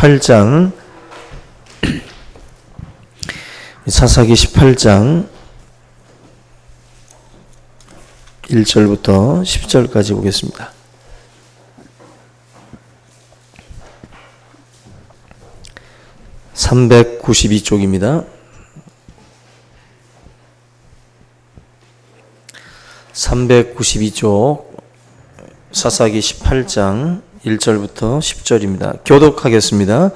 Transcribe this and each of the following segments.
18장 사사기 18장 1절부터 10절까지 보겠습니다. (392쪽입니다) 392쪽 사사기 18장 1절부터 10절입니다. 교독하겠습니다.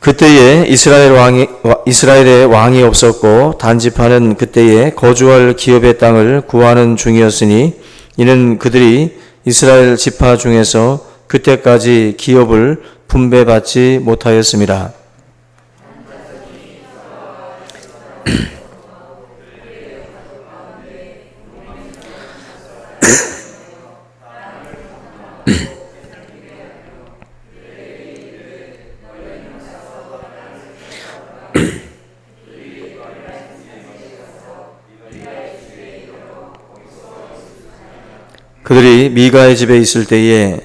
그때에 이스라엘의 왕이 없었고 단지파는 그때에 거주할 기업의 땅을 구하는 중이었으니 이는 그들이 이스라엘 지파 중에서 그때까지 기업을 분배받지 못하였음이라. 그들이 미가의 집에 있을 때에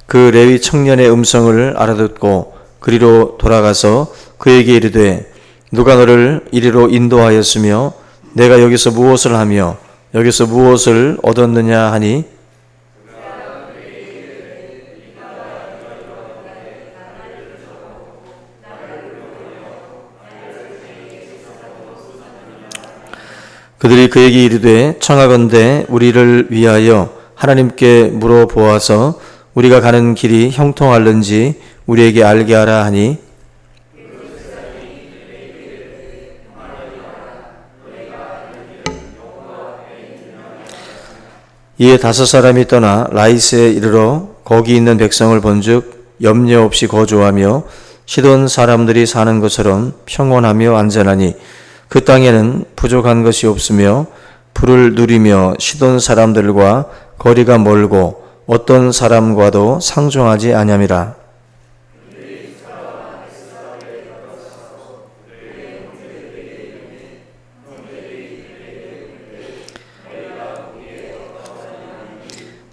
그 레위 청년의 음성을 알아듣고 그리로 돌아가서 그에게 이르되 누가 너를 이리로 인도하였으며 내가 여기서 무엇을 하며 여기서 무엇을 얻었느냐 하니 그들이 그에게 이르되 청하건대 우리를 위하여 하나님께 물어보아서 우리가 가는 길이 형통할는지 우리에게 알게 하라 하니 이에 5사람이 떠나 라이스에 이르러 거기 있는 백성을 본즉 염려 없이 거주하며 시돈 사람들이 사는 것처럼 평온하며 안전하니 그 땅에는 부족한 것이 없으며 불을 누리며 시돈 사람들과 거리가 멀고 어떤 사람과도 상종하지 아니함이라.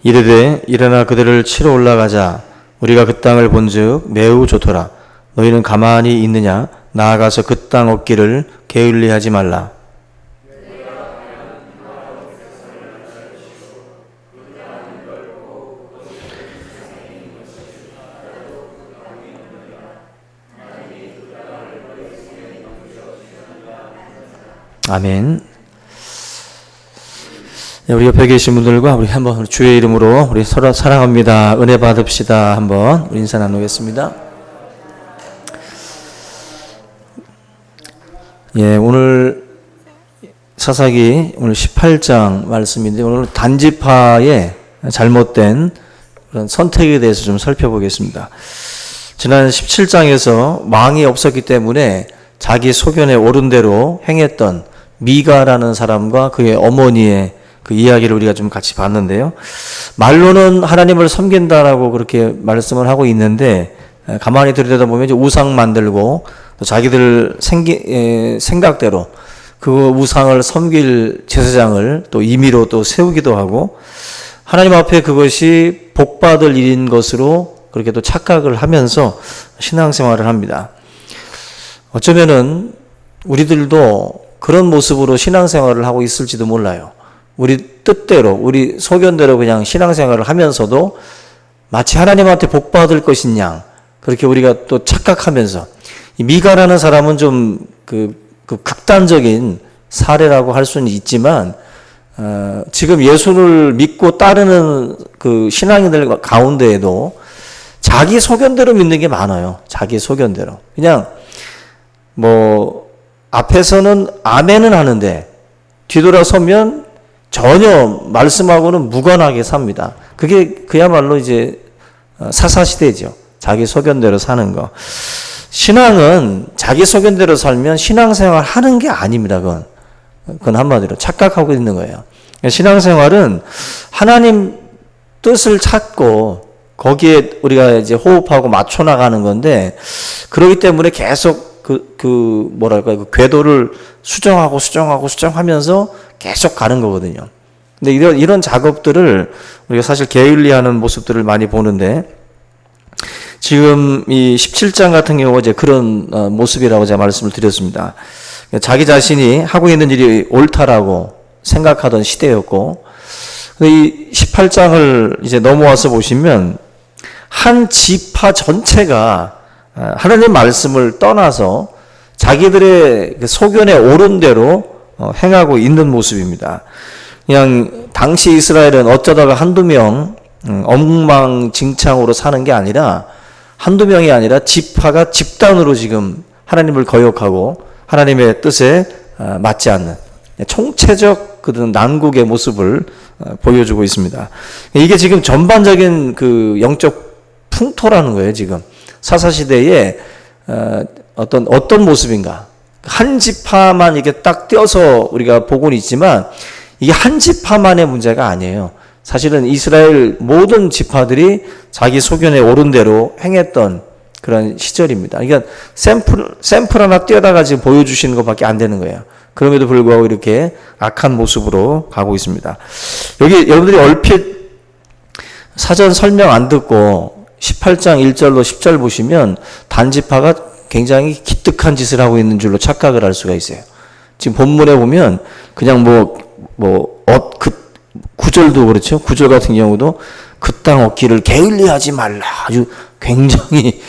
이르되 일어나 그들을 치러 올라가자. 우리가 그 땅을 본즉 매우 좋더라. 너희는 가만히 있느냐? 나아가서 그 땅 얻기를 게을리하지 말라. 아멘. 우리 옆에 계신 분들과 우리 한번 주의 이름으로 우리 서로 사랑합니다. 은혜 받읍시다. 한번 우리 인사 나누겠습니다. 예, 오늘 사사기 오늘 18장 말씀인데 오늘 단지파의 잘못된 그런 선택에 대해서 좀 살펴보겠습니다. 지난 17장에서 왕이 없었기 때문에 자기 소견에 옳은 대로 행했던 미가라는 사람과 그의 어머니의 그 이야기를 우리가 좀 같이 봤는데요. 말로는 하나님을 섬긴다라고 그렇게 말씀을 하고 있는데 가만히 들여다보면 이제 우상 만들고 또 자기들 생각대로 그 우상을 섬길 제사장을 또 임의로 또 세우기도 하고 하나님 앞에 그것이 복받을 일인 것으로 그렇게 또 착각을 하면서 신앙생활을 합니다. 어쩌면은 우리들도 그런 모습으로 신앙생활을 하고 있을지도 몰라요. 우리 뜻대로, 우리 소견대로 그냥 신앙생활을 하면서도 마치 하나님한테 복받을 것인 양 그렇게 우리가 또 착각하면서 이 미가라는 사람은 좀 그 극단적인 사례라고 할 수는 있지만 지금 예수를 믿고 따르는 그 신앙인들 가운데에도 자기 소견대로 믿는 게 많아요. 자기 소견대로. 그냥 뭐 앞에서는 아멘은 하는데 뒤돌아서면 전혀 말씀하고는 무관하게 삽니다. 그게 그야말로 이제 사사시대죠. 자기 소견대로 사는 거. 신앙은 자기 소견대로 살면 신앙생활 하는 게 아닙니다. 그건 한마디로 착각하고 있는 거예요. 신앙생활은 하나님 뜻을 찾고 거기에 우리가 이제 호흡하고 맞춰 나가는 건데 그렇기 때문에 계속 그 궤도를 수정하면서 계속 가는 거거든요. 근데 이런 작업들을 우리가 사실 게을리하는 모습들을 많이 보는데 지금 이 17장 같은 경우가 이제 그런 모습이라고 제가 말씀을 드렸습니다. 자기 자신이 하고 있는 일이 옳다라고 생각하던 시대였고, 이 18장을 이제 넘어와서 보시면 한 지파 전체가 하나님 말씀을 떠나서 자기들의 소견에 옳은 대로 행하고 있는 모습입니다. 그냥 당시 이스라엘은 어쩌다가 한두 명 엉망진창으로 사는 게 아니라, 한두 명이 아니라 지파가 집단으로 지금 하나님을 거역하고 하나님의 뜻에 맞지 않는 총체적 그런 난국의 모습을 보여주고 있습니다. 이게 지금 전반적인 그 영적 풍토라는 거예요. 지금 사사시대에 어떤 모습인가, 한 지파만 이게 딱 떼어서 우리가 보고는 있지만 이게 한 지파만의 문제가 아니에요. 사실은 이스라엘 모든 지파들이 자기 소견에 옳은 대로 행했던 그런 시절입니다. 그러니까 샘플 하나 떼어다가 지금 보여주시는 것밖에 안 되는 거예요. 그럼에도 불구하고 이렇게 악한 모습으로 가고 있습니다. 여기 여러분들이 얼핏 사전 설명 안 듣고 18장 1절로 10절 보시면 단지파가 굉장히 기특한 짓을 하고 있는 줄로 착각을 할 수가 있어요. 지금 본문에 보면 그냥 그 9절도 그렇죠. 9절 같은 경우도 그 땅 얻기를 게을리하지 말라. 아주 굉장히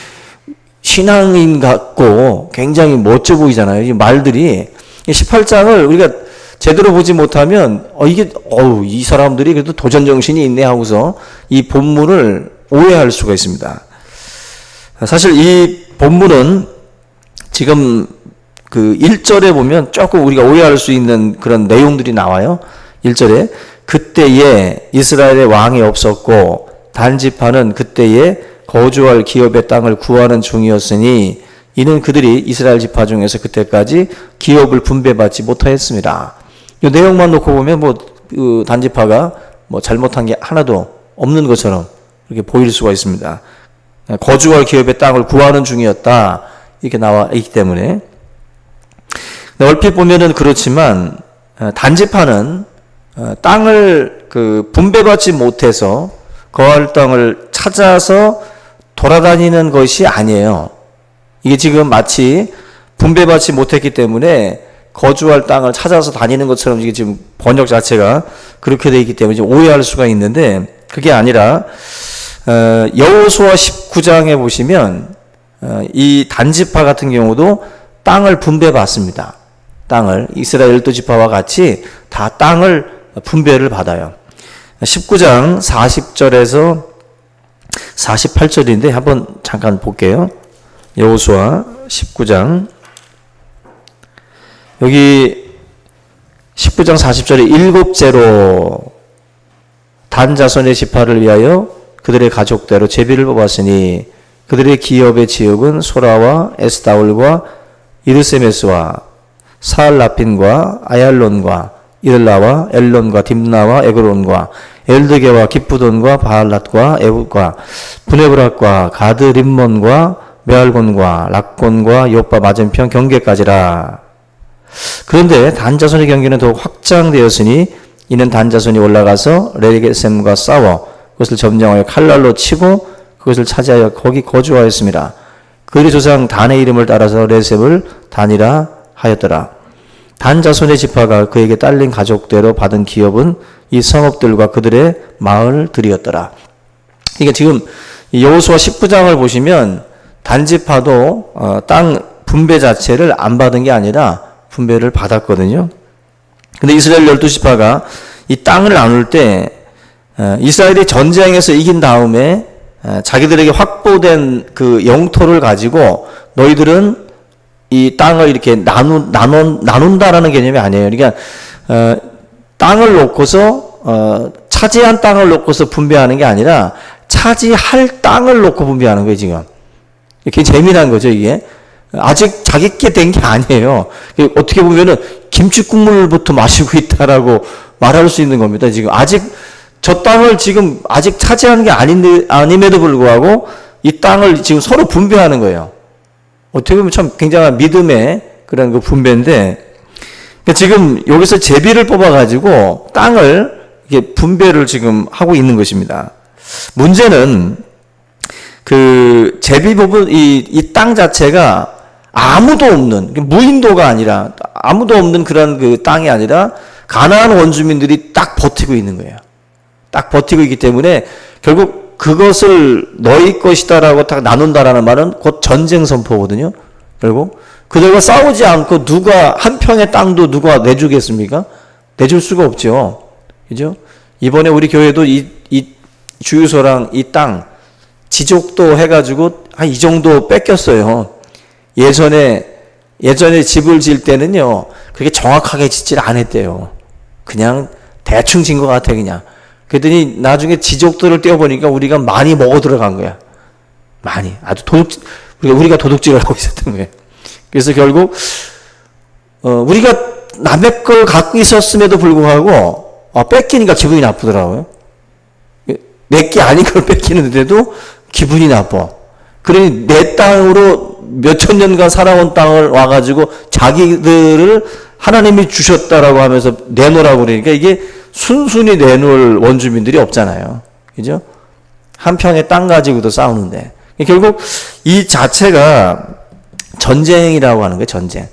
신앙인 같고 굉장히 멋져 보이잖아요. 이 말들이 18장을 우리가 제대로 보지 못하면 이 사람들이 그래도 도전 정신이 있네 하고서 이 본문을 오해할 수가 있습니다. 사실 이 본문은 지금 그 1절에 보면 조금 우리가 오해할 수 있는 그런 내용들이 나와요. 1절에 그때에 이스라엘의 왕이 없었고 단지파는 그때에 거주할 기업의 땅을 구하는 중이었으니 이는 그들이 이스라엘 지파 중에서 그때까지 기업을 분배받지 못하였습니다. 이 내용만 놓고 보면 그 단지파가 잘못한 게 하나도 없는 것처럼 이렇게 보일 수가 있습니다. 거주할 기업의 땅을 구하는 중이었다 이렇게 나와 있기 때문에 얼핏 보면은 그렇지만 단지파는 땅을 분배받지 못해서 거할 땅을 찾아서 돌아다니는 것이 아니에요. 이게 지금 마치 분배받지 못했기 때문에 거주할 땅을 찾아서 다니는 것처럼 이게 지금 번역 자체가 그렇게 되어 있기 때문에 오해할 수가 있는데 그게 아니라 여호수아 19장에 보시면 이 단지파 같은 경우도 땅을 분배받습니다. 땅을 이스라엘 12지파와 같이 다 땅을 분배를 받아요. 19장 40절에서 48절인데 한번 잠깐 볼게요. 여호수아 19장 여기 19장 40절에 일곱째로 단 자손의 지파를 위하여 그들의 가족대로 제비를 뽑았으니 그들의 기업의 지역은 소라와 에스다올과 이르세메스와 사알라핀과 아얄론과 이들라와 엘론과 딥나와 에그론과 엘드게와 기프돈과 바알랏과 에훗과 브네브락과 가드 림몬과 메알곤과 락곤과 요빠 맞은편 경계까지라. 그런데 단자손의 경계는 더욱 확장되었으니 이는 단자손이 올라가서 레게셈과 싸워 그것을 점령하여 칼날로 치고 그것을 차지하여 거기 거주하였습니다. 그들의 조상 단의 이름을 따라서 레셈을 단이라 하였더라. 단 자손의 지파가 그에게 딸린 가족대로 받은 기업은 이 성읍들과 그들의 마을들이었더라. 이게 지금 여호수아 19장을 보시면 단지파도 땅 분배 자체를 안 받은 게 아니라 분배를 받았거든요. 근데 이스라엘 12지파가 이 땅을 나눌 때 이스라엘이 전쟁에서 이긴 다음에 자기들에게 확보된 그 영토를 가지고 너희들은 이 땅을 이렇게 나눈다라는 개념이 아니에요. 그러니까 땅을 놓고서 차지한 땅을 놓고서 분배하는 게 아니라 차지할 땅을 놓고 분배하는 거예요. 지금 이렇게 재미난 거죠. 이게 아직 자기께 된 게 아니에요. 어떻게 보면은 김치 국물부터 마시고 있다라고 말할 수 있는 겁니다. 지금 아직 저 땅을 지금 아직 차지하는 게 아님에도 불구하고 이 땅을 지금 서로 분배하는 거예요. 어떻게 보면 참 굉장한 믿음의 그런 그 분배인데, 지금 여기서 제비를 뽑아가지고 땅을 이게 분배를 지금 하고 있는 것입니다. 문제는 그 제비 부분 이 땅 자체가 아무도 없는 무인도가 아니라 아무도 없는 그런 그 땅이 아니라 가나안 원주민들이 딱 버티고 있는 거예요. 딱 버티고 있기 때문에 결국 그것을 너희 것이다라고 딱 나눈다라는 말은 곧 전쟁 선포거든요. 결국 그들과 싸우지 않고 누가 한 평의 땅도 누가 내주겠습니까? 내줄 수가 없죠. 그죠? 이번에 우리 교회도 이 주유소랑 이 땅 지족도 해가지고 한 이 정도 뺏겼어요. 예전에 집을 지을 때는요, 그렇게 정확하게 짓질 않았대요. 그냥 대충 진 것 같아, 그냥. 그랬더니 나중에 지족들을 떼어보니까 우리가 많이 먹어 들어간 거야. 많이. 아주 우리가 도둑질을 하고 있었던 거예요. 그래서 결국, 우리가 남의 걸 갖고 있었음에도 불구하고, 뺏기니까 기분이 나쁘더라고요. 내게 아닌 걸 뺏기는데도 기분이 나빠. 그러니 내 땅으로 몇천 년간 살아온 땅을 와가지고 자기들을 하나님이 주셨다라고 하면서 내놓으라고 그러니까 이게 순순히 내놓을 원주민들이 없잖아요. 그죠? 한 평의 땅 가지고도 싸우는데. 결국 이 자체가 전쟁이라고 하는 거예요, 전쟁.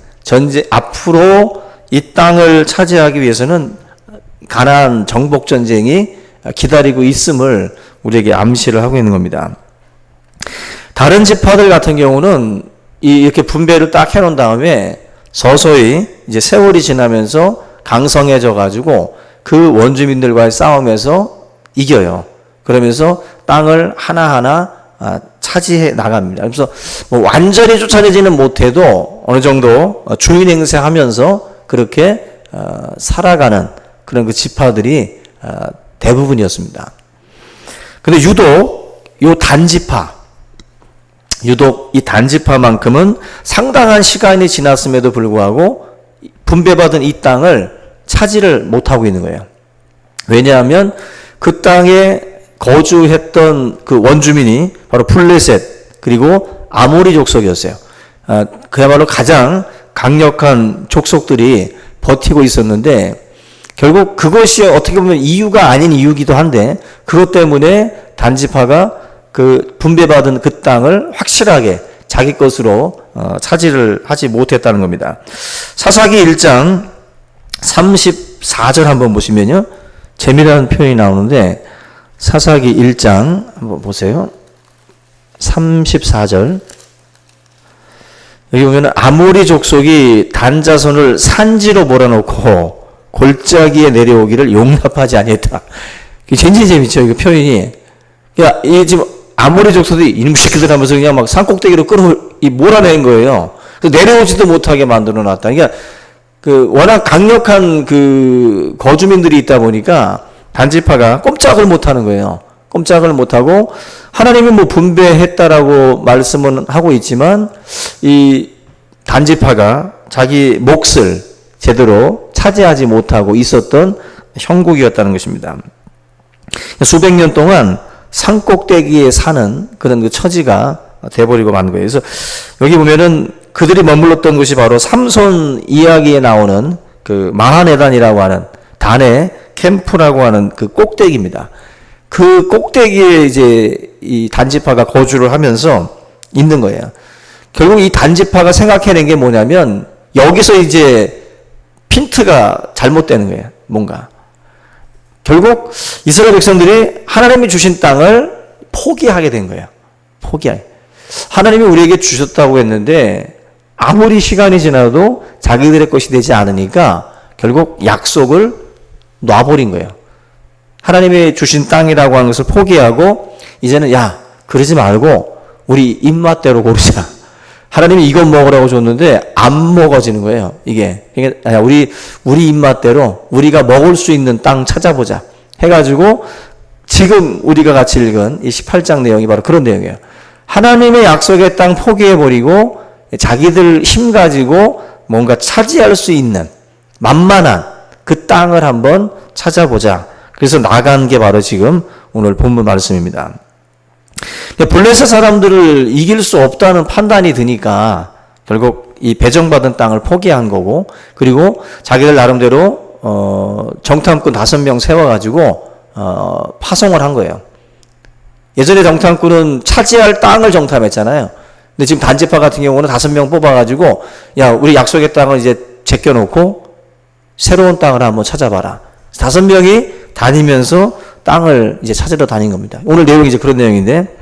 앞으로 이 땅을 차지하기 위해서는 가나안 정복 전쟁이 기다리고 있음을 우리에게 암시를 하고 있는 겁니다. 다른 지파들 같은 경우는 이렇게 분배를 딱 해놓은 다음에 서서히 이제 세월이 지나면서 강성해져 가지고 그 원주민들과의 싸움에서 이겨요. 그러면서 땅을 하나하나 차지해 나갑니다. 그래서 뭐 완전히 쫓아내지는 못해도 어느 정도 주인 행세하면서 그렇게 살아가는 그런 그 지파들이 대부분이었습니다. 근데 유독 이 단지파만큼은 상당한 시간이 지났음에도 불구하고 분배받은 이 땅을 차지를 못하고 있는 거예요. 왜냐하면 그 땅에 거주했던 그 원주민이 바로 블레셋 그리고 아모리 족속이었어요. 그야말로 가장 강력한 족속들이 버티고 있었는데 결국 그것이 어떻게 보면 이유가 아닌 이유기도 한데 그것 때문에 단지파가 그 분배받은 그 땅을 확실하게 자기 것으로 차지를 하지 못했다는 겁니다. 사사기 1장 34절 한번 보시면요. 재미난 표현이 나오는데 사사기 1장 한번 보세요. 34절 여기 보면 아모리 족속이 단자손을 산지로 몰아놓고 골짜기에 내려오기를 용납하지 아니했다. 굉장히 재밌죠, 이거 표현이. 야, 이 지금 아모리 족속이 이놈 새끼들 하면서 그냥 막 산꼭대기로 몰아낸 거예요. 그래서 내려오지도 못하게 만들어 놨다. 그러니까 그 워낙 강력한 그 거주민들이 있다 보니까 단지파가 꼼짝을 못 하는 거예요. 꼼짝을 못 하고 하나님이 뭐 분배했다라고 말씀은 하고 있지만 이 단지파가 자기 몫을 제대로 차지하지 못하고 있었던 형국이었다는 것입니다. 수백 년 동안 산꼭대기에 사는 그런 그 처지가 돼버리고 만 거예요. 그래서 여기 보면은 그들이 머물렀던 곳이 바로 삼손 이야기에 나오는 그 마하네단이라고 하는 단의 캠프라고 하는 그 꼭대기입니다. 그 꼭대기에 이제 이 단지파가 거주를 하면서 있는 거예요. 결국 이 단지파가 생각해낸 게 뭐냐면 여기서 이제 핀트가 잘못되는 거예요. 뭔가. 결국 이스라엘 백성들이 하나님이 주신 땅을 포기하게 된 거예요. 하나님이 우리에게 주셨다고 했는데 아무리 시간이 지나도 자기들의 것이 되지 않으니까 결국 약속을 놔버린 거예요. 하나님이 주신 땅이라고 하는 것을 포기하고 이제는 야 그러지 말고 우리 입맛대로 고르자. 하나님이 이것 먹으라고 줬는데 안 먹어지는 거예요. 이게 그러니까 우리 입맛대로 우리가 먹을 수 있는 땅 찾아보자 해가지고 지금 우리가 같이 읽은 이 18장 내용이 바로 그런 내용이에요. 하나님의 약속의 땅 포기해버리고 자기들 힘 가지고 뭔가 차지할 수 있는 만만한 그 땅을 한번 찾아보자. 그래서 나간 게 바로 지금 오늘 본문 말씀입니다. 블레셋 사람들을 이길 수 없다는 판단이 드니까 결국 이 배정받은 땅을 포기한 거고 그리고 자기들 나름대로 정탐꾼 5명 세워가지고 파송을 한 거예요. 예전에 정탐꾼은 차지할 땅을 정탐했잖아요. 근데 지금 단지파 같은 경우는 5명 뽑아가지고 야, 우리 약속의 땅을 이제 제껴놓고 새로운 땅을 한번 찾아봐라. 5명이 다니면서 땅을 이제 찾으러 다닌 겁니다. 오늘 내용이 이제 그런 내용인데,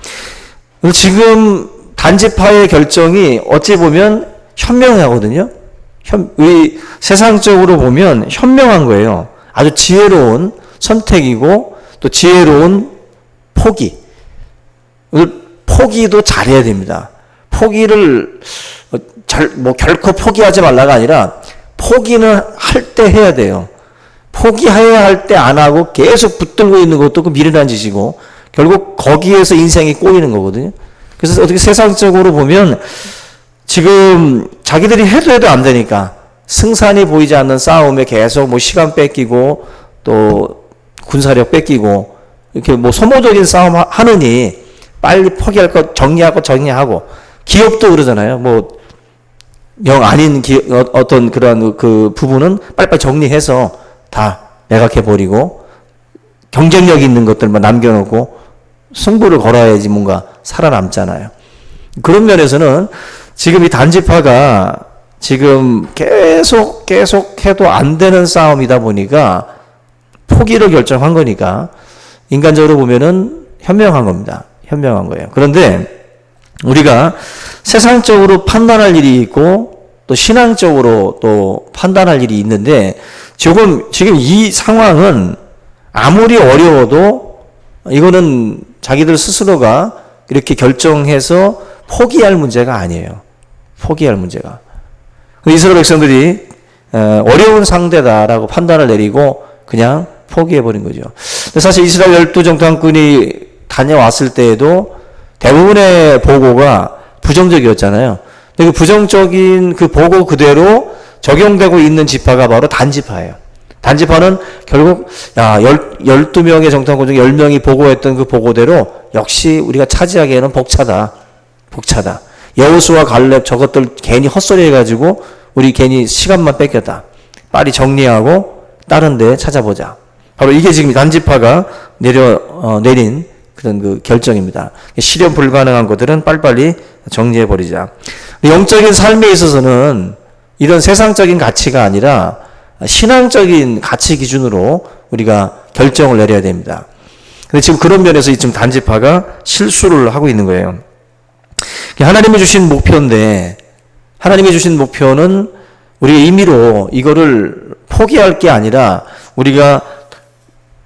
지금 단지파의 결정이 어찌 보면 현명하거든요. 우리 세상적으로 보면 현명한 거예요. 아주 지혜로운 선택이고 또 지혜로운 포기. 포기도 잘해야 됩니다. 포기를 결코 포기하지 말라가 아니라 포기는 할 때 해야 돼요. 포기해야 할 때 안 하고 계속 붙들고 있는 것도 그 미련한 짓이고 결국 거기에서 인생이 꼬이는 거거든요. 그래서 어떻게 세상적으로 보면 지금 자기들이 해도 안 되니까 승산이 보이지 않는 싸움에 계속 뭐 시간 뺏기고 또 군사력 뺏기고 이렇게 뭐 소모적인 싸움 하느니 빨리 포기할 것 정리하고 기업도 그러잖아요. 뭐 영 아닌 어떤 그러한 그 부분은 빨리빨리 정리해서 다 매각해버리고 경쟁력 있는 것들만 남겨놓고 승부를 걸어야지 뭔가 살아남잖아요. 그런 면에서는 지금 이 단지파가 지금 계속 해도 안 되는 싸움이다 보니까 포기를 결정한 거니까 인간적으로 보면은 현명한 겁니다. 현명한 거예요. 그런데 우리가 세상적으로 판단할 일이 있고 또 신앙적으로 또 판단할 일이 있는데 지금 이 상황은 아무리 어려워도 이거는 자기들 스스로가 이렇게 결정해서 포기할 문제가 아니에요. 포기할 문제가. 이스라엘 백성들이 어려운 상대다라고 판단을 내리고 그냥 포기해버린 거죠. 사실 이스라엘 12정탐꾼이 다녀왔을 때에도 대부분의 보고가 부정적이었잖아요. 근데 그 부정적인 그 보고 그대로 적용되고 있는 지파가 바로 단지파예요. 단지파는 결국 12명의 정탐꾼 중 10명이 보고했던 그 보고대로 역시 우리가 차지하기에는 벅차다. 여호수아 갈렙 저것들 괜히 헛소리 해가지고 우리 괜히 시간만 뺏겼다. 빨리 정리하고 다른 데 찾아보자. 바로 이게 지금 단지파가 내린 그런 그 결정입니다. 실현 불가능한 것들은 빨리빨리 정리해버리자. 영적인 삶에 있어서는 이런 세상적인 가치가 아니라 신앙적인 가치 기준으로 우리가 결정을 내려야 됩니다. 근데 지금 그런 면에서 지금 단지파가 실수를 하고 있는 거예요. 하나님이 주신 목표인데, 하나님이 주신 목표는 우리가 임의로 이거를 포기할 게 아니라 우리가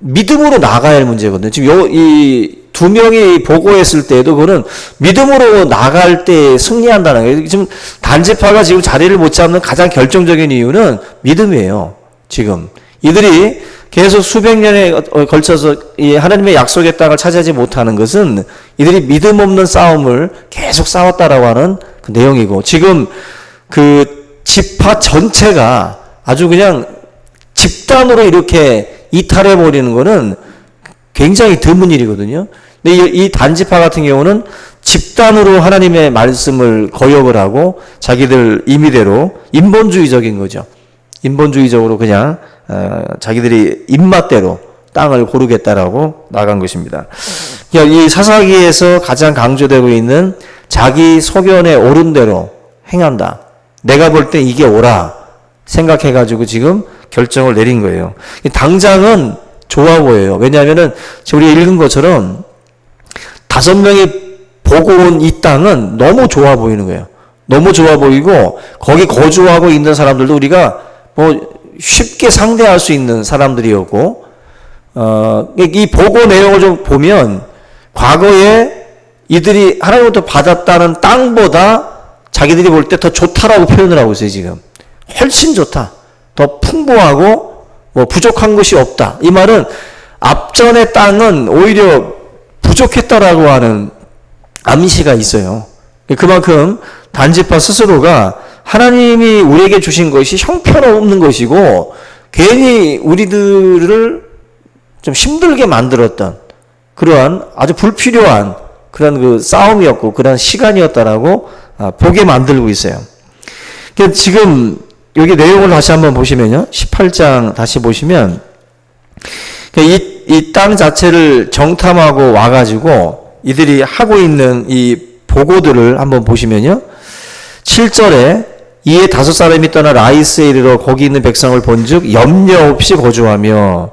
믿음으로 나가야 할 문제거든요. 지금 이 2명이 보고했을 때도 그거는 믿음으로 나갈 때 승리한다는 거예요. 지금 단지파가 지금 자리를 못 잡는 가장 결정적인 이유는 믿음이에요. 지금 이들이 계속 수백 년에 걸쳐서 이 하나님의 약속의 땅을 차지하지 못하는 것은 이들이 믿음 없는 싸움을 계속 싸웠다라고 하는 그 내용이고, 지금 그 지파 전체가 아주 그냥 집단으로 이렇게 이탈해 버리는 거는 굉장히 드문 일이거든요. 근데 이 단지파 같은 경우는 집단으로 하나님의 말씀을 거역을 하고 자기들 임의대로 인본주의적인 거죠. 인본주의적으로 그냥 자기들이 입맛대로 땅을 고르겠다라고 나간 것입니다. 이 사사기에서 가장 강조되고 있는 자기 소견에 옳은 대로 행한다. 내가 볼 때 이게 옳아 생각해가지고 지금 결정을 내린 거예요. 당장은 좋아 보여요. 왜냐하면은 우리가 읽은 것처럼 5명이 보고 온 이 땅은 너무 좋아 보이는 거예요. 너무 좋아 보이고 거기 거주하고 있는 사람들도 우리가 뭐 쉽게 상대할 수 있는 사람들이었고, 이 보고 내용을 좀 보면 과거에 이들이 하나님부터 받았다는 땅보다 자기들이 볼 때 더 좋다라고 표현을 하고 있어요. 지금 훨씬 좋다, 더 풍부하고 뭐 부족한 것이 없다. 이 말은 앞전의 땅은 오히려 부족했다라고 하는 암시가 있어요. 그만큼 단지파 스스로가 하나님이 우리에게 주신 것이 형편없는 것이고 괜히 우리들을 좀 힘들게 만들었던 그러한 아주 불필요한 그런 그 싸움이었고 그런 시간이었다라고 보게 만들고 있어요. 지금 여기 내용을 다시 한번 보시면요. 18장 다시 보시면 이 땅 자체를 정탐하고 와가지고 이들이 하고 있는 이 보고들을 한번 보시면요. 7절에 이에 5사람이 떠나 라이스에 이르러 거기 있는 백성을 본즉 염려 없이 거주하며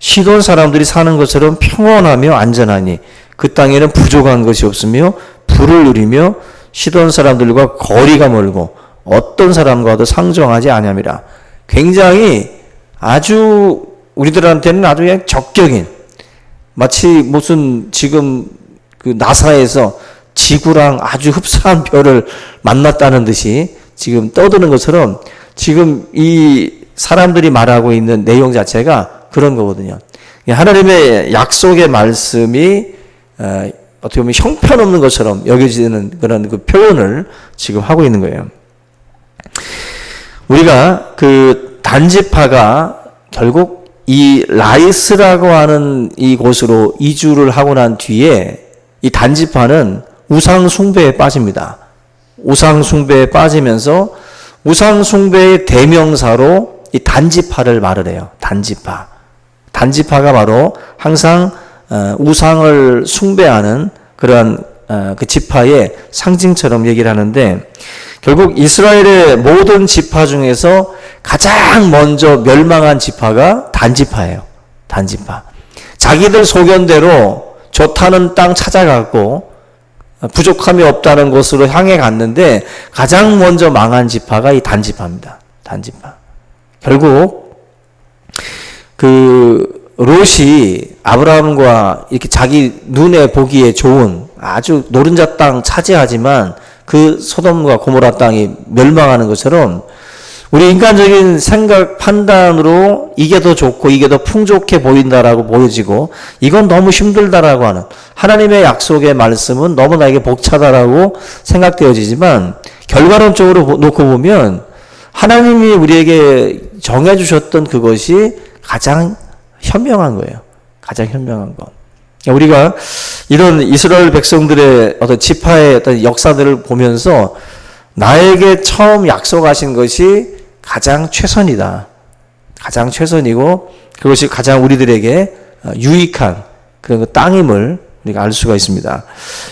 시돈 사람들이 사는 것처럼 평온하며 안전하니 그 땅에는 부족한 것이 없으며 부를 누리며 시돈 사람들과 거리가 멀고 어떤 사람과도 상종하지 아니함이라. 굉장히 아주 우리들한테는 아주 그냥 적격인, 마치 무슨 지금 그 나사에서 지구랑 아주 흡사한 별을 만났다는 듯이 지금 떠드는 것처럼 지금 이 사람들이 말하고 있는 내용 자체가 그런 거거든요. 하나님의 약속의 말씀이 어떻게 보면 형편없는 것처럼 여겨지는 그런 그 표현을 지금 하고 있는 거예요. 우리가 그 단지파가 결국 이 라이스라고 하는 이곳으로 이주를 하고 난 뒤에 이 단지파는 우상 숭배에 빠집니다. 우상 숭배에 빠지면서 우상 숭배의 대명사로 이 단지파를 말을 해요. 단지파. 단지파가 바로 항상 우상을 숭배하는 그러한 그 지파의 상징처럼 얘기를 하는데, 결국 이스라엘의 모든 지파 중에서 가장 먼저 멸망한 지파가 단지파예요. 단지파. 자기들 소견대로 좋다는 땅 찾아갔고 부족함이 없다는 곳으로 향해 갔는데 가장 먼저 망한 지파가 이 단지파입니다. 단지파. 결국 그 롯이 아브라함과 이렇게 자기 눈에 보기에 좋은 아주 노른자 땅 차지하지만 그 소돔과 고모라 땅이 멸망하는 것처럼 우리 인간적인 생각 판단으로 이게 더 좋고 이게 더 풍족해 보인다라고 보여지고 이건 너무 힘들다라고 하는 하나님의 약속의 말씀은 너무 나에게 벅차다라고 생각되어지지만 결과론적으로 놓고 보면 하나님이 우리에게 정해주셨던 그것이 가장 현명한 거예요. 가장 현명한 것. 우리가 이런 이스라엘 백성들의 어떤 지파의 어떤 역사들을 보면서 나에게 처음 약속하신 것이 가장 최선이다. 가장 최선이고 그것이 가장 우리들에게 유익한 그런 그 땅임을 우리가 알 수가 있습니다.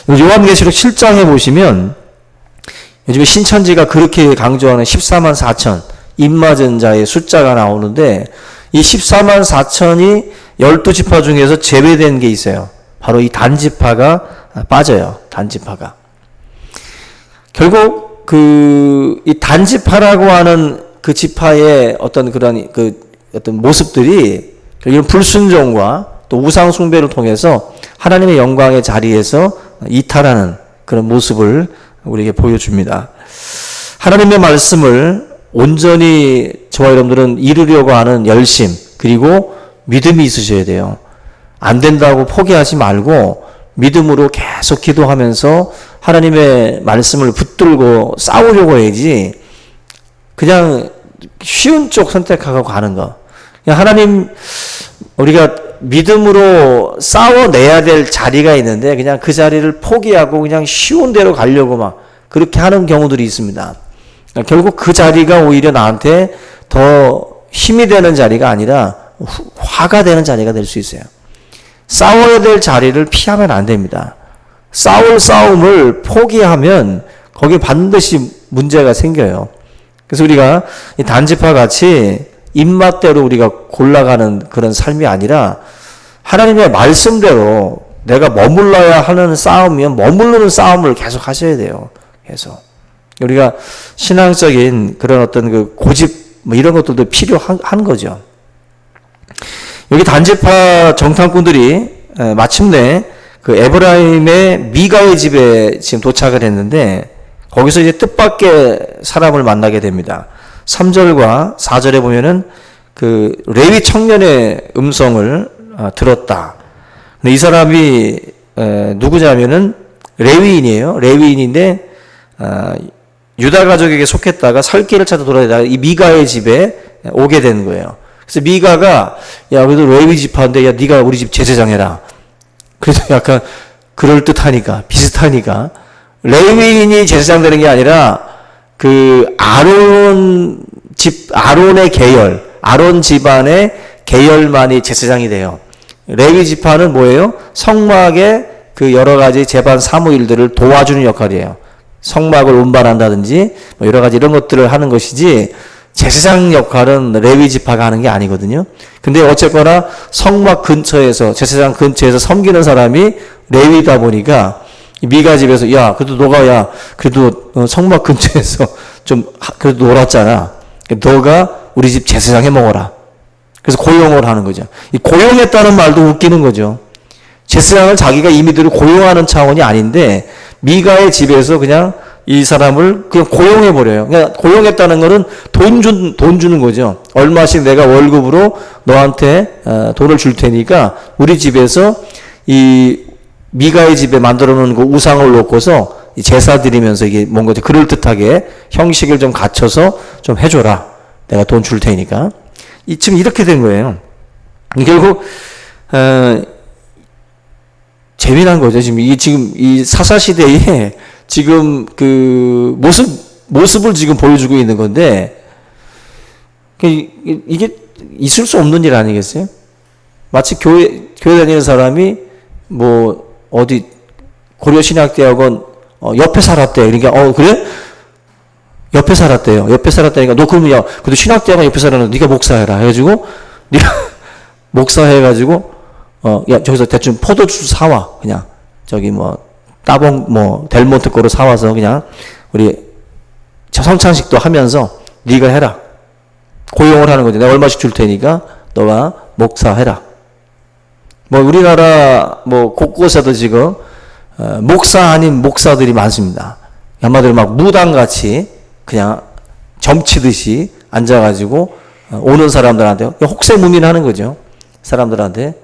요한계시록 7장에 보시면 요즘에 신천지가 그렇게 강조하는 14만 4천 입맞은 자의 숫자가 나오는데 이 14만 4천이 12지파 중에서 제외된 게 있어요. 바로 이 단지파가 빠져요. 단지파가. 결국 이 단지파라고 하는 그 지파의 어떤 그런 어떤 모습들이 이런 불순종과 또 우상 숭배를 통해서 하나님의 영광의 자리에서 이탈하는 그런 모습을 우리에게 보여줍니다. 하나님의 말씀을 온전히 저와 여러분들은 이루려고 하는 열심 그리고 믿음이 있으셔야 돼요. 안 된다고 포기하지 말고 믿음으로 계속 기도하면서 하나님의 말씀을 붙들고 싸우려고 해야지 그냥 쉬운 쪽 선택하고 가는 거. 그냥 하나님 우리가 믿음으로 싸워내야 될 자리가 있는데 그냥 그 자리를 포기하고 그냥 쉬운 대로 가려고 막 그렇게 하는 경우들이 있습니다. 결국 그 자리가 오히려 나한테 더 힘이 되는 자리가 아니라 화가 되는 자리가 될 수 있어요. 싸워야 될 자리를 피하면 안 됩니다. 싸울 싸움을 포기하면 거기에 반드시 문제가 생겨요. 그래서 우리가 이 단지파 같이 입맛대로 우리가 골라가는 그런 삶이 아니라 하나님의 말씀대로 내가 머물러야 하는 싸움이면 머무르는 싸움을 계속 하셔야 돼요. 계속. 우리가 신앙적인 그런 어떤 그 고집 뭐 이런 것들도 필요한 거죠. 여기 단지파 정탐꾼들이 마침내 그 에브라임의 미가의 집에 지금 도착을 했는데 거기서 이제 뜻밖의 사람을 만나게 됩니다. 3절과 4절에 보면은 그 레위 청년의 음성을 들었다. 근데 이 사람이 누구냐면은 레위인이에요. 레위인인데 유다 가족에게 속했다가 살 길을 찾아 돌아다니다가 이 미가의 집에 오게 된 거예요. 그래서 미가가 야 그래도 레위 지파인데 야 네가 우리 집 제사장 해라. 그래서 약간 그럴듯하니까 비슷하니까 레위인이 제사장 되는 게 아니라 그 아론의 계열, 아론 집안의 계열만이 제사장이 돼요. 레위 지파는 뭐예요? 성막의 그 여러 가지 재반 사무일들을 도와주는 역할이에요. 성막을 운반한다든지 뭐 여러 가지 이런 것들을 하는 것이지 제사장 역할은 레위 지파가 하는 게 아니거든요. 근데 어쨌거나 성막 근처에서 제사장 근처에서 섬기는 사람이 레위다 보니까 미가 집에서 야 그래도 너가 야 그래도 성막 근처에서 좀 그래도 놀았잖아. 너가 우리 집 제사장 해 먹어라. 그래서 고용을 하는 거죠. 이 고용했다는 말도 웃기는 거죠. 제사장을 자기가 임의대로 고용하는 차원이 아닌데 미가의 집에서 그냥 이 사람을 그냥 고용해버려요. 그냥 고용했다는 거는 돈 주는 거죠. 얼마씩 내가 월급으로 너한테 돈을 줄 테니까 우리 집에서 이 미가의 집에 만들어 놓은 그 우상을 놓고서 제사 드리면서 이게 뭔가 그럴듯하게 형식을 좀 갖춰서 좀 해줘라. 내가 돈 줄 테니까. 지금 이렇게 된 거예요. 결국, 재미난 거죠. 지금 이 사사시대에 지금 그 모습을 지금 보여주고 있는 건데, 이게 있을 수 없는 일 아니겠어요? 마치 교회 다니는 사람이 뭐, 어디, 고려신학대학원, 옆에 살았대. 그러니까, 그래? 옆에 살았대요. 옆에 살았다니까, 너 그러면 야, 그래도 신학대학원 옆에 살았는데 네가 목사해라. 해가지고, 네가 목사해가지고, 야, 저기서 대충 포도주 사와. 그냥, 저기 뭐, 따봉, 뭐, 델몬트 거로 사와서 그냥, 우리, 성찬식도 하면서, 네가 해라. 고용을 하는 거지. 내가 얼마씩 줄 테니까, 너가 목사해라. 뭐, 우리나라, 뭐, 곳곳에도 지금, 목사 아닌 목사들이 많습니다. 한마디로 막 무당같이, 그냥, 점치듯이 앉아가지고, 오는 사람들한테, 혹세무민 하는 거죠. 사람들한테.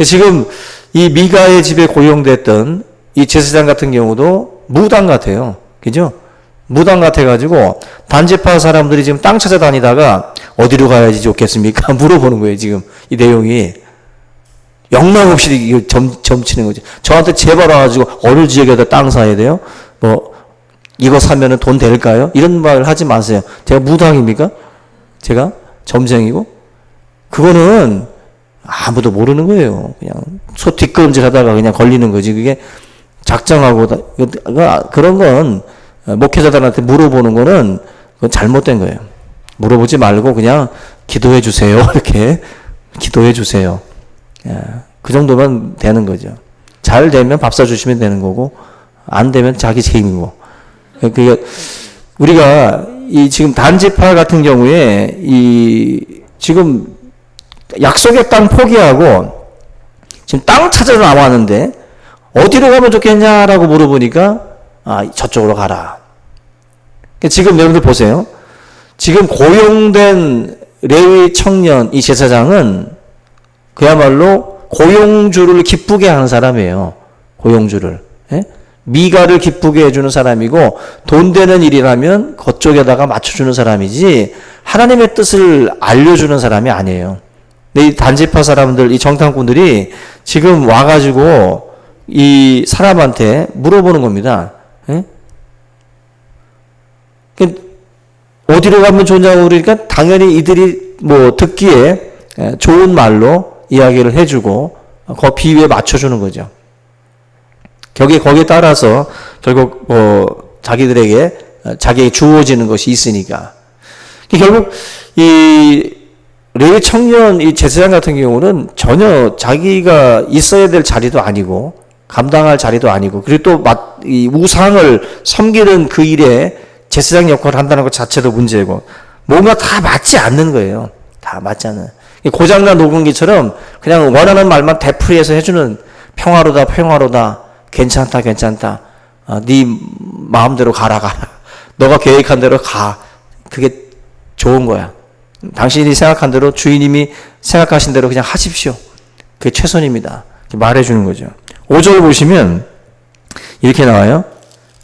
지금 이 미가의 집에 고용됐던 이 제사장 같은 경우도 무당 같아요. 그죠? 무당 같아가지고 단지파 사람들이 지금 땅 찾아다니다가 어디로 가야지 좋겠습니까? 물어보는 거예요, 지금. 이 내용이. 영락없이 점치는 거죠. 저한테 제발 와가지고 어느 지역에다 땅 사야 돼요? 뭐, 이거 사면은 돈 될까요? 이런 말 하지 마세요. 제가 무당입니까? 제가 점쟁이고? 그거는 아무도 모르는 거예요. 그냥 소 뒷걸음질 하다가 그냥 걸리는 거지. 그게 작정하고 그런 건 목회자들한테 물어보는 거는 그건 잘못된 거예요. 물어보지 말고 그냥 기도해 주세요. 이렇게 기도해 주세요. 그 정도만 되는 거죠. 잘 되면 밥 사주시면 되는 거고 안 되면 자기 책임이고. 그러니까 우리가 이 지금 단지파 같은 경우에 이 지금 약속의 땅 포기하고 지금 땅 찾아서 나왔는데 어디로 가면 좋겠냐라고 물어보니까 저쪽으로 가라. 지금 여러분들 보세요. 지금 고용된 레위 청년 이 제사장은 그야말로 고용주를 기쁘게 하는 사람이에요. 고용주를. 미가를 기쁘게 해주는 사람이고 돈 되는 일이라면 그쪽에다가 맞춰주는 사람이지 하나님의 뜻을 알려주는 사람이 아니에요. 근데 이 단지파 사람들, 이 정탐꾼들이 지금 와가지고 이 사람한테 물어보는 겁니다. 어디로 가면 좋냐고 그러니까 당연히 이들이 뭐 듣기에 좋은 말로 이야기를 해주고 그 비유에 맞춰주는 거죠. 거기에 따라서 결국 자기에게 주어지는 것이 있으니까. 결국 이 레위 청년 이 제사장 같은 경우는 전혀 자기가 있어야 될 자리도 아니고 감당할 자리도 아니고 그리고 또 이 우상을 섬기는 그 일에 제사장 역할을 한다는 것 자체도 문제고 뭔가 다 맞지 않는 거예요. 다 맞지 않는. 고장난 녹음기처럼 그냥 원하는 말만 되풀이해서 해주는 평화로다 괜찮다 네 마음대로 가라 너가 계획한 대로 가. 그게 좋은 거야. 당신이 생각한 대로 주인님이 생각하신 대로 그냥 하십시오. 그게 최선입니다. 말해주는 거죠. 5절 보시면 이렇게 나와요.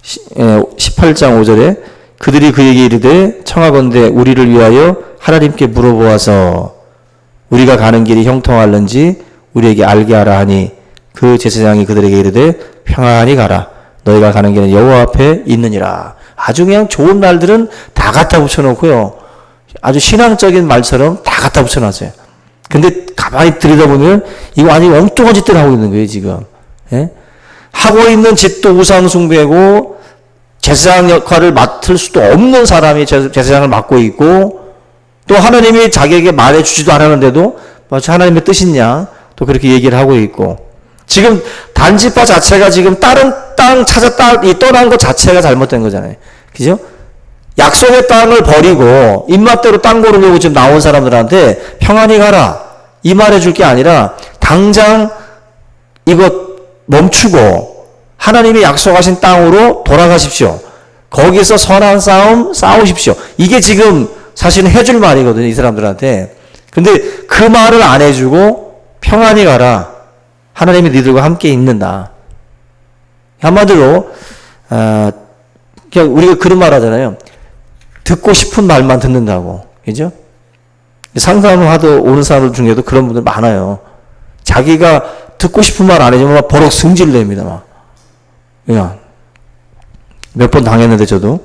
18장 5절에 그들이 그에게 이르되 청하건대 우리를 위하여 하나님께 물어보아서 우리가 가는 길이 형통할는지 우리에게 알게 하라 하니 그 제사장이 그들에게 이르되 평안히 가라. 너희가 가는 길은 여호와 앞에 있느니라. 아주 그냥 좋은 말들은 다 갖다 붙여놓고요. 아주 신앙적인 말처럼 다 갖다 붙여놨어요. 근데 가만히 들여다보면 이거 아주 엉뚱한 짓들 하고 있는 거예요, 지금. 예? 하고 있는 짓도 우상숭배고 제사장 역할을 맡을 수도 없는 사람이 제사장을 맡고 있고, 또 하나님이 자기에게 말해주지도 않았는데도 마치 하나님의 뜻이냐 또 그렇게 얘기를 하고 있고, 지금 단지파 자체가 지금 다른 땅 떠난 것 자체가 잘못된 거잖아요. 그죠? 약속의 땅을 버리고 입맛대로 땅 고르려고 지금 나온 사람들한테 평안히 가라 이 말해줄 게 아니라 당장 이것 멈추고 하나님이 약속하신 땅으로 돌아가십시오. 거기서 선한 싸움 싸우십시오. 이게 지금 사실은 해줄 말이거든요, 이 사람들한테. 근데 그 말을 안 해주고 평안히 가라. 하나님이 너희들과 함께 있는다. 한마디로 그냥 우리가 그런 말 하잖아요. 듣고 싶은 말만 듣는다고. 그죠? 상담을 하도 오는 사람들 중에도 그런 분들 많아요. 자기가 듣고 싶은 말 안 해주면 막 버럭 승질 냅니다. 막. 그냥 몇 번 당했는데 저도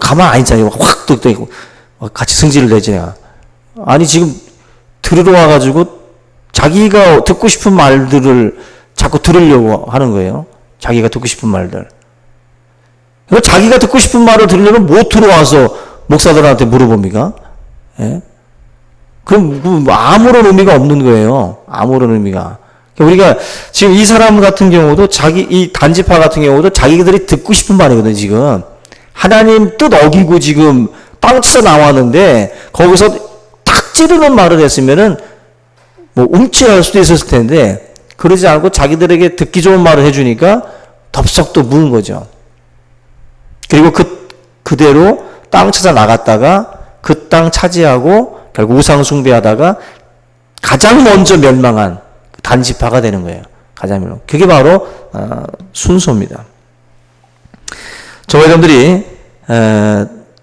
가만 안 있잖아요. 확 또 같이 승질을 내지 내가. 아니 지금 들으러 와가지고 자기가 듣고 싶은 말들을 자꾸 들으려고 하는 거예요. 자기가 듣고 싶은 말들. 자기가 듣고 싶은 말을 들으려면 못 들어와서 목사들한테 물어봅니까? 예? 그럼 아무런 의미가 없는 거예요. 아무런 의미가. 우리가 지금 이 사람 같은 경우도 이 단지파 같은 경우도 자기들이 듣고 싶은 말이거든요, 지금. 하나님 뜻 어기고 지금 땅 치서 나왔는데 거기서 탁 찌르는 말을 했으면은 뭐 움찔할 수도 있었을 텐데 그러지 않고 자기들에게 듣기 좋은 말을 해주니까 덥석 또 무는 거죠. 그리고 그대로 땅 찾아 나갔다가 그 땅 차지하고 결국 우상 숭배하다가 가장 먼저 멸망한 단지파가 되는 거예요. 가장 멸망. 그게 바로 순소입니다. 저와 여러분들이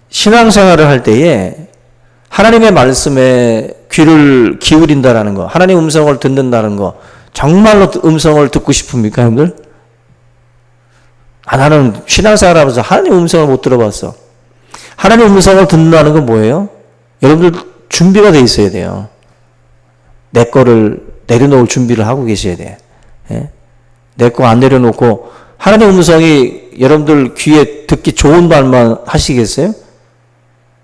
신앙생활을 할 때에 하나님의 말씀에 귀를 기울인다라는 거, 하나님의 음성을 듣는다는 거, 정말로 음성을 듣고 싶습니까, 여러분들? 나는 신앙생활 하면서 하나님의 음성을 못 들어봤어. 하나님의 음성을 듣는다는 건 뭐예요? 여러분들 준비가 돼 있어야 돼요. 내 거를 내려놓을 준비를 하고 계셔야 돼. 예? 내 거 안 내려놓고 하나님의 음성이 여러분들 귀에 듣기 좋은 말만 하시겠어요?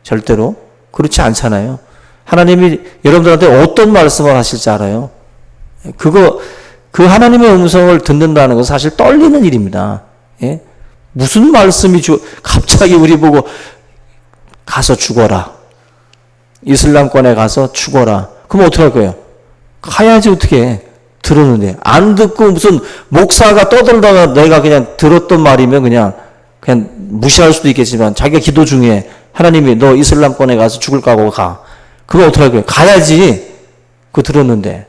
절대로 그렇지 않잖아요. 하나님이 여러분들한테 어떤 말씀을 하실지 알아요. 그 하나님의 음성을 듣는다는 것은 사실 떨리는 일입니다. 예? 무슨 말씀이 갑자기 우리 보고 가서 죽어라. 이슬람권에 가서 죽어라. 그럼 어떻게 할 거예요? 가야지 어떻게 해. 들었는데 안 듣고 무슨 목사가 떠들다가 내가 그냥 들었던 말이면 그냥 무시할 수도 있겠지만 자기가 기도 중에 하나님이 너 이슬람권에 가서 죽을까 하고 가. 그럼 어떻게 할 거예요? 가야지. 그거 들었는데.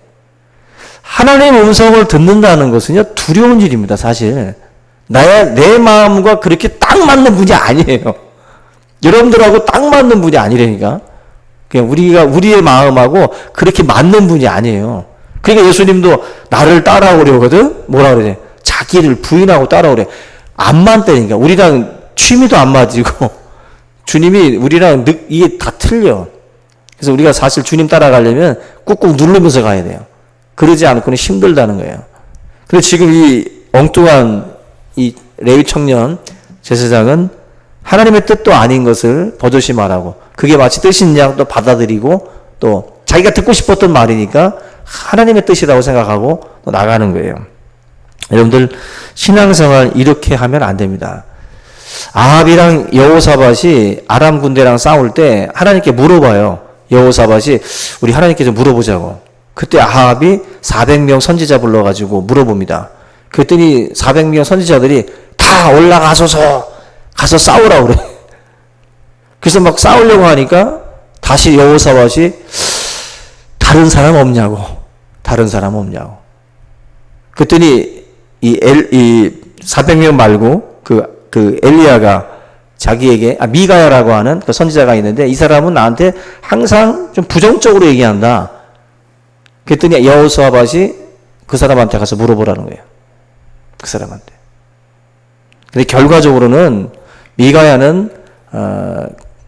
하나님의 음성을 듣는다는 것은요 두려운 일입니다. 사실 내 마음과 그렇게 딱 맞는 분이 아니에요. 여러분들하고 딱 맞는 분이 아니라니까. 그냥 우리의 마음하고 그렇게 맞는 분이 아니에요. 그러니까 예수님도 나를 따라오려거든? 뭐라 그래? 자기를 부인하고 따라오래. 안 맞다니까. 우리랑 취미도 안 맞고, 주님이 우리랑 이게 다 틀려. 그래서 우리가 사실 주님 따라가려면 꾹꾹 누르면서 가야 돼요. 그러지 않고는 힘들다는 거예요. 근데 지금 이 엉뚱한 이 레위 청년 제사장은 하나님의 뜻도 아닌 것을 버젓이 말하고, 그게 마치 뜻인 양 또 받아들이고, 또 자기가 듣고 싶었던 말이니까 하나님의 뜻이라고 생각하고 또 나가는 거예요. 여러분들 신앙생활 이렇게 하면 안 됩니다. 아합이랑 여호사밧이 아람 군대랑 싸울 때 하나님께 물어봐요. 여호사밧이 우리 하나님께 좀 물어보자고. 그때 아합이 400명 선지자 불러가지고 물어봅니다. 그랬더니 400명 선지자들이 다 올라가소서 가서 싸우라고 그래. 그래서 막 싸우려고 하니까 다시 여호사밧이 다른 사람 없냐고. 다른 사람 없냐고. 그랬더니 이 400명 말고 그 엘리야가 자기에게 미가야라고 하는 그 선지자가 있는데 이 사람은 나한테 항상 좀 부정적으로 얘기한다. 그랬더니 여호사밧이 그 사람한테 가서 물어보라는 거예요. 그 사람한테. 근데 결과적으로는 미가야는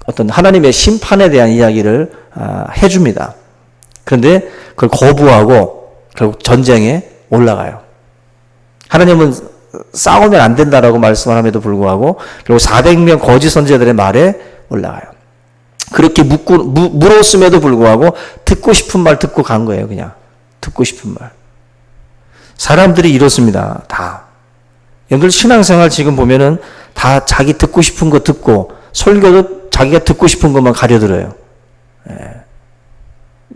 어떤 하나님의 심판에 대한 이야기를 해줍니다. 그런데 그걸 거부하고 결국 전쟁에 올라가요. 하나님은 싸우면 안 된다라고 말씀함에도 불구하고 그리고 400명 거짓 선지자들의 말에 올라가요. 그렇게 물었음에도 불구하고 듣고 싶은 말 듣고 간 거예요. 그냥 듣고 싶은 말. 사람들이 이렇습니다. 다. 여러분들 신앙생활 지금 보면은 다 자기 듣고 싶은 거 듣고 설교도 자기가 듣고 싶은 것만 가려들어요.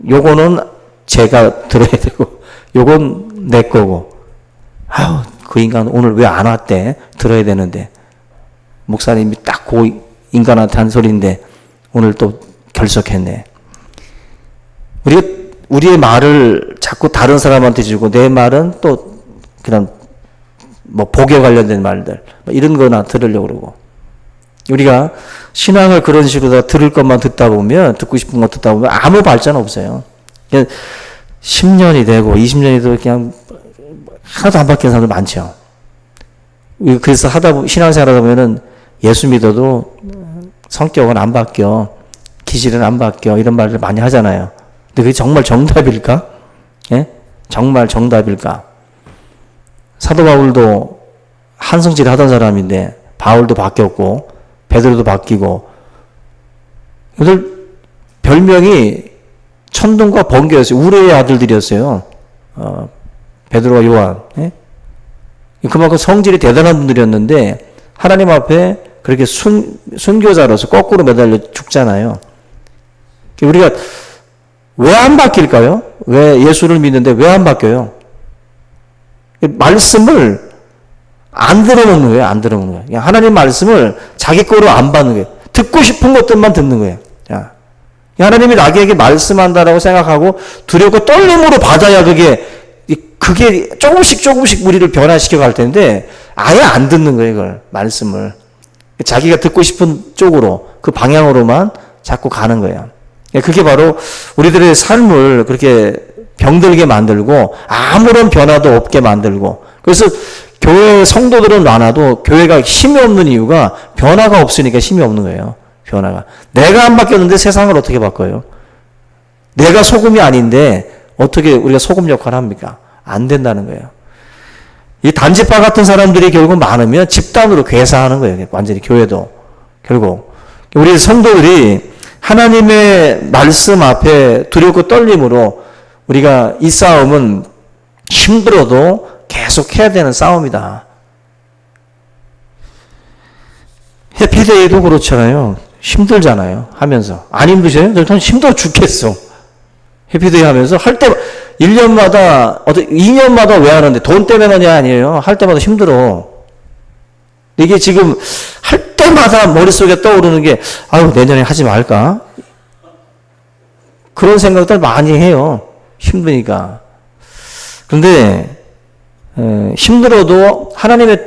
요거는 제가 들어야 되고 요건 내 거고 아우 그 인간 오늘 왜 안 왔대? 들어야 되는데 목사님이 딱 그 인간한테 한 소리인데 오늘 또 결석했네. 우리의 말을 자꾸 다른 사람한테 주고 내 말은 또 그냥 뭐 복에 관련된 말들 이런 거나 들으려고 그러고 우리가 신앙을 그런 식으로 들을 것만 듣다 보면 듣고 싶은 거 듣다 보면 아무 발전 없어요. 그냥 10년이 되고 20년이 되고 그냥 하나도 안 바뀌는 사람들 많죠. 그래서 신앙생활 하다 보면은 예수 믿어도 성격은 안 바뀌어. 기질은 안 바뀌어. 이런 말을 많이 하잖아요. 근데 그게 정말 정답일까? 예? 정말 정답일까? 사도 바울도 한성질 하던 사람인데 바울도 바뀌었고 베드로도 바뀌고 오늘 별명이 천둥과 번개였어요. 우레의 아들들이었어요. 베드로와 요한. 예? 그만큼 성질이 대단한 분들이었는데 하나님 앞에 그렇게 순교자로서 거꾸로 매달려 죽잖아요. 우리가 왜 안 바뀔까요? 왜 예수를 믿는데 왜 안 바뀌어요? 말씀을 안 들어놓는 거예요. 안 들어놓는 거예요. 하나님 말씀을 자기 거로 안 받는 거예요. 듣고 싶은 것들만 듣는 거예요. 자, 하나님이 나에게 말씀한다라고 생각하고 두렵고 떨림으로 받아야 그게 조금씩 우리를 변화시켜 갈 텐데 아예 안 듣는 거예요. 이걸 말씀을 자기가 듣고 싶은 쪽으로 그 방향으로만 자꾸 가는 거예요. 그게 바로 우리들의 삶을 그렇게 병들게 만들고 아무런 변화도 없게 만들고 그래서 교회 성도들은 많아도 교회가 힘이 없는 이유가 변화가 없으니까 힘이 없는 거예요. 변화가. 내가 안 바뀌었는데 세상을 어떻게 바꿔요? 내가 소금이 아닌데 어떻게 우리가 소금 역할을 합니까? 안 된다는 거예요. 이 단지파 같은 사람들이 결국 많으면 집단으로 괴사하는 거예요. 완전히 교회도. 결국. 우리 성도들이 하나님의 말씀 앞에 두렵고 떨림으로 우리가 이 싸움은 힘들어도 계속 해야 되는 싸움이다. 해피데이도 그렇잖아요. 힘들잖아요. 하면서. 안 힘드세요? 저는 힘들어 죽겠어. 해피데이 하면서 할 때 1년마다 2년마다 왜 하는데 돈 때문에 아니에요. 할 때마다 힘들어. 이게 지금 할 때마다 머릿속에 떠오르는 게 아유 내년에 하지 말까? 그런 생각들 많이 해요. 힘드니까. 그런데 힘들어도 하나님의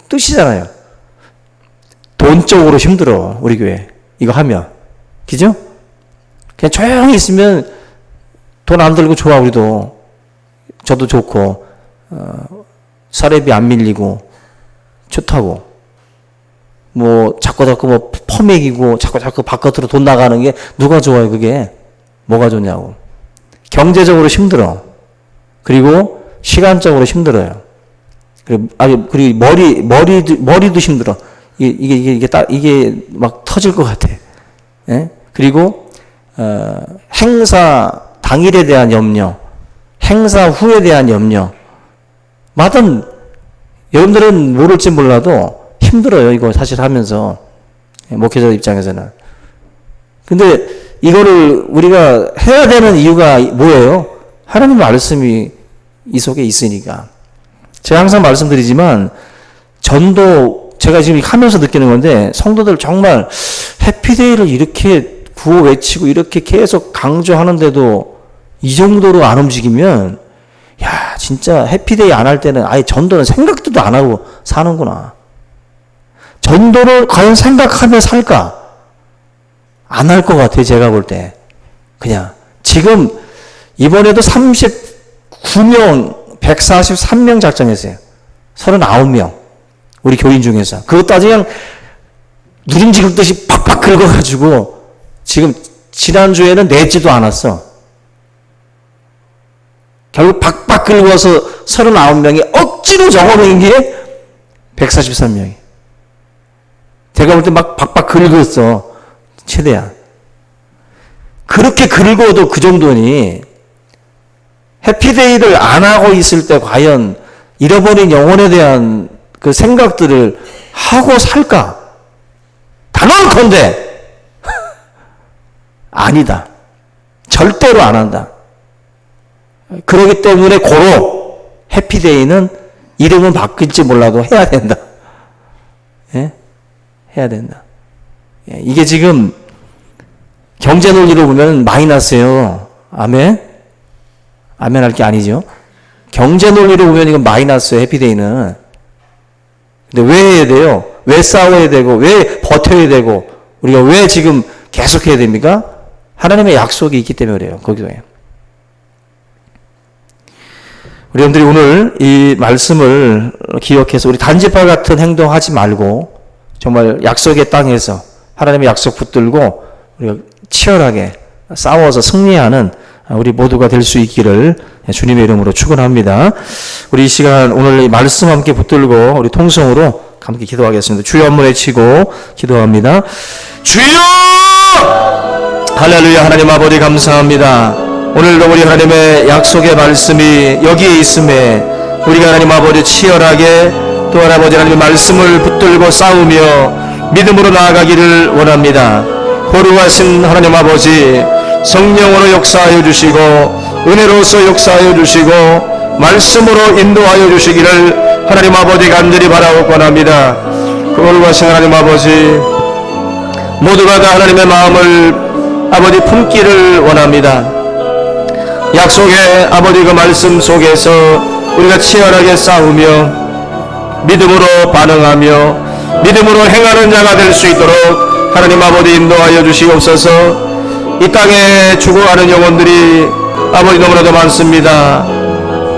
뜻이잖아요. 돈적으로 힘들어 우리 교회 이거 하면 그죠? 그냥 조용히 있으면 돈 안 들고 좋아 우리도 저도 좋고 사례비 안 밀리고 좋다고 뭐 자꾸 뭐 퍼먹이고 자꾸 바깥으로 돈 나가는 게 누가 좋아요 그게 뭐가 좋냐고 경제적으로 힘들어 그리고 시간적으로 힘들어요 그리고 머리도 힘들어 이게 막 터질 것 같아 예? 그리고 행사 당일에 대한 염려, 행사 후에 대한 염려. 마든 여러분들은 모를지 몰라도 힘들어요. 이거 사실 하면서 목회자 입장에서는. 근데 이거를 우리가 해야 되는 이유가 뭐예요? 하나님 말씀이 이 속에 있으니까. 제가 항상 말씀드리지만 전도 제가 지금 하면서 느끼는 건데 성도들 정말 해피데이를 이렇게 구호 외치고 이렇게 계속 강조하는데도 이 정도로 안 움직이면 야 진짜 해피데이 안 할 때는 아예 전도는 생각도 안 하고 사는구나. 전도를 과연 생각하며 살까? 안 할 것 같아요. 제가 볼 때. 그냥 지금 이번에도 39명 143명 작정했어요. 39명 우리 교인 중에서. 그것도 아주 그냥 누룽지 긁듯이 팍팍 긁어가지고 지금 지난주에는 내지도 않았어. 결국 박박 박박 긁어서 39명이 억지로 적어놓은 게 143명이. 제가 볼 때 막 박박 긁었어. 최대한. 그렇게 긁어도 그 정도니 해피데이를 안 하고 있을 때 과연 잃어버린 영혼에 대한 그 생각들을 하고 살까? 단언컨대 아니다. 절대로 안 한다. 그렇기 때문에 고로 해피데이는 이름은 바뀔지 몰라도 해야 된다. 예? 해야 된다. 예, 이게 지금 경제 논리로 보면 마이너스예요. 아멘? 아멘 할 게 아니죠. 경제 논리로 보면 이건 마이너스예요. 해피데이는. 근데 왜 해야 돼요? 왜 싸워야 되고 왜 버텨야 되고 우리가 왜 지금 계속 해야 됩니까? 하나님의 약속이 있기 때문에 그래요. 거기도 해요. 우리 여러분들이 오늘 이 말씀을 기억해서 우리 단지파 같은 행동하지 말고 정말 약속의 땅에서 하나님의 약속 붙들고 우리가 치열하게 싸워서 승리하는 우리 모두가 될 수 있기를 주님의 이름으로 축원합니다. 우리 이 시간 오늘 이 말씀 함께 붙들고 우리 통성으로 함께 기도하겠습니다. 주여 한번 외치고 기도합니다. 주여! 할렐루야. 하나님 아버지 감사합니다. 오늘도 우리 하나님의 약속의 말씀이 여기에 있음에 우리가 하나님 아버지 치열하게 또 아버지 하나님의 말씀을 붙들고 싸우며 믿음으로 나아가기를 원합니다. 거룩하신 하나님 아버지 성령으로 역사하여 주시고 은혜로서 역사하여 주시고 말씀으로 인도하여 주시기를 하나님 아버지 간절히 바라고 원합니다. 거룩하신 하나님 아버지 모두가 다 하나님의 마음을 아버지 품기를 원합니다. 약속의 아버지 그 말씀 속에서 우리가 치열하게 싸우며 믿음으로 반응하며 믿음으로 행하는 자가 될 수 있도록 하나님 아버지 인도하여 주시옵소서. 이 땅에 죽어가는 영혼들이 아버지 너무나도 많습니다.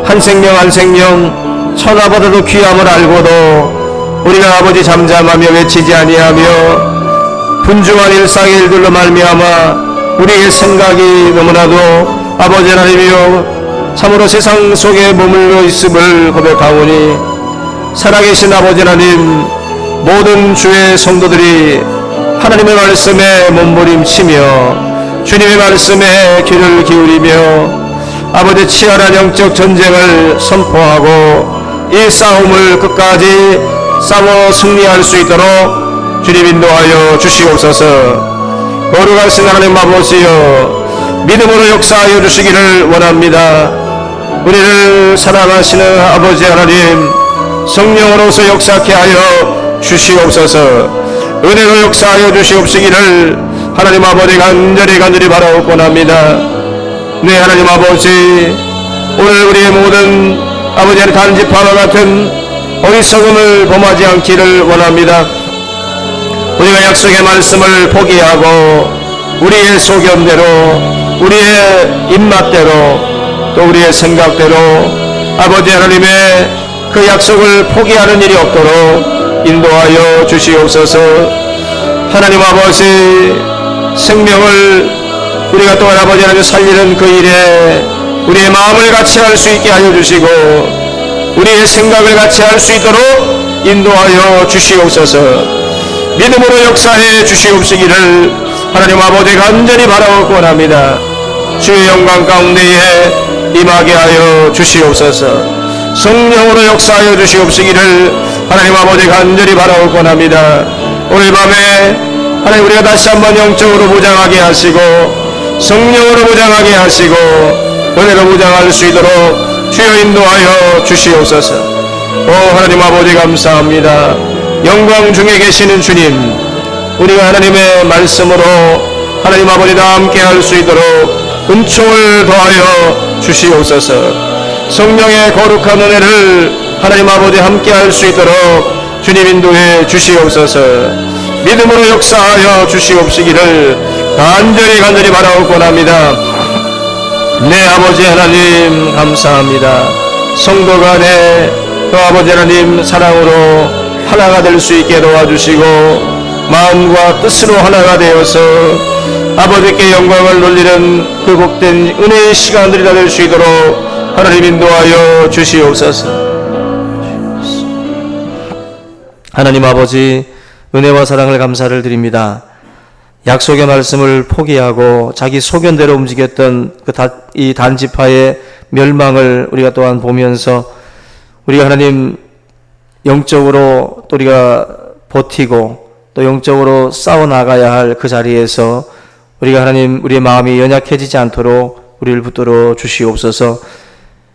한 생명 한 생명 천하보다도 귀함을 알고도 우리가 아버지 잠잠하며 외치지 아니하며 분주한 일상의 일들로 말미암아 우리의 생각이 너무나도 아버지 하나님이여 참으로 세상 속에 머물러 있음을 고백하오니 살아계신 아버지 하나님 모든 주의 성도들이 하나님의 말씀에 몸부림치며 주님의 말씀에 귀를 기울이며 아버지 치열한 영적 전쟁을 선포하고 이 싸움을 끝까지 싸워 승리할 수 있도록 주님 인도하여 주시옵소서. 거룩하신 하나님 아버지여 믿음으로 역사하여 주시기를 원합니다. 우리를 사랑하시는 아버지 하나님 성령으로서 역사케 하여 주시옵소서. 은혜로 역사하여 주시옵시기를 하나님 아버지 간절히 바라옵고 원합니다. 네 하나님 아버지 오늘 우리의 모든 아버지 하나님 단지파와 같은 어리석음을 범하지 않기를 원합니다. 우리가 약속의 말씀을 포기하고 우리의 소견대로 우리의 입맛대로 또 우리의 생각대로 아버지 하나님의 그 약속을 포기하는 일이 없도록 인도하여 주시옵소서. 하나님 아버지 생명을 우리가 또한 아버지 하나님 살리는 그 일에 우리의 마음을 같이 할 수 있게 하여 주시고 우리의 생각을 같이 할 수 있도록 인도하여 주시옵소서. 믿음으로 역사해 주시옵시기를 하나님 아버지 간절히 바라고 원합니다. 주의 영광 가운데에 임하게 하여 주시옵소서. 성령으로 역사하여 주시옵시기를 하나님 아버지 간절히 바라고 원합니다. 오늘 밤에 하나님 우리가 다시 한번 영적으로 무장하게 하시고 성령으로 무장하게 하시고 은혜로 무장할 수 있도록 주여 인도하여 주시옵소서. 오 하나님 아버지 감사합니다. 영광 중에 계시는 주님 우리가 하나님의 말씀으로 하나님 아버지와 함께 할 수 있도록 은총을 더하여 주시옵소서. 성령의 거룩한 은혜를 하나님 아버지 함께 할 수 있도록 주님 인도해 주시옵소서. 믿음으로 역사하여 주시옵시기를 간절히 바라옵고 원합니다. 네 아버지 하나님 감사합니다. 성도 간에 또 아버지 하나님 사랑으로 하나가 될 수 있게 도와주시고 마음과 뜻으로 하나가 되어서 아버지께 영광을 돌리는 그 복된 은혜의 시간들이 다 될 수 있도록 하나님 인도하여 주시옵소서. 하나님 아버지, 은혜와 사랑을 감사를 드립니다. 약속의 말씀을 포기하고 자기 소견대로 움직였던 이 단지파의 멸망을 우리가 또한 보면서 우리가 하나님 영적으로 또 우리가 버티고 또 영적으로 싸워나가야 할 그 자리에서 우리가 하나님 우리의 마음이 연약해지지 않도록 우리를 붙들어 주시옵소서.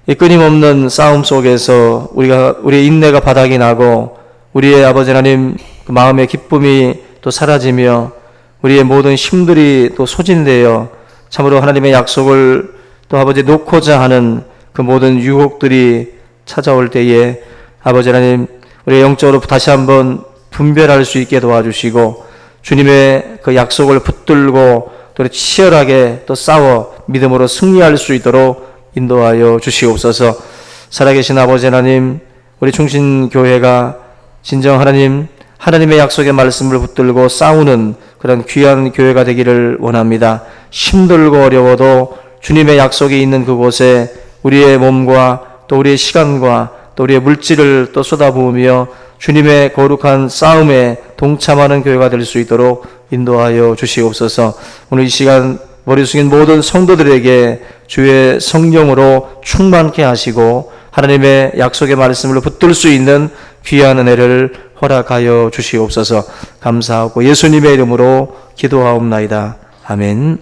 이 끊임없는 싸움 속에서 우리의 인내가 바닥이 나고 우리의 아버지 하나님 그 마음의 기쁨이 또 사라지며 우리의 모든 힘들이 또 소진되어 참으로 하나님의 약속을 또 아버지 놓고자 하는 그 모든 유혹들이 찾아올 때에 아버지 하나님 우리의 영적으로 다시 한번 분별할 수 있게 도와주시고 주님의 그 약속을 붙들고 또 치열하게 또 싸워 믿음으로 승리할 수 있도록 인도하여 주시옵소서. 살아계신 아버지 하나님, 우리 충신교회가 진정 하나님의 약속의 말씀을 붙들고 싸우는 그런 귀한 교회가 되기를 원합니다. 힘들고 어려워도 주님의 약속이 있는 그곳에 우리의 몸과 또 우리의 시간과 또 우리의 물질을 또 쏟아부으며 주님의 거룩한 싸움에 동참하는 교회가 될 수 있도록 인도하여 주시옵소서. 오늘 이 시간 머리 숙인 모든 성도들에게 주의 성령으로 충만케 하시고 하나님의 약속의 말씀을 붙들 수 있는 귀한 은혜를 허락하여 주시옵소서. 감사하고 예수님의 이름으로 기도하옵나이다. 아멘.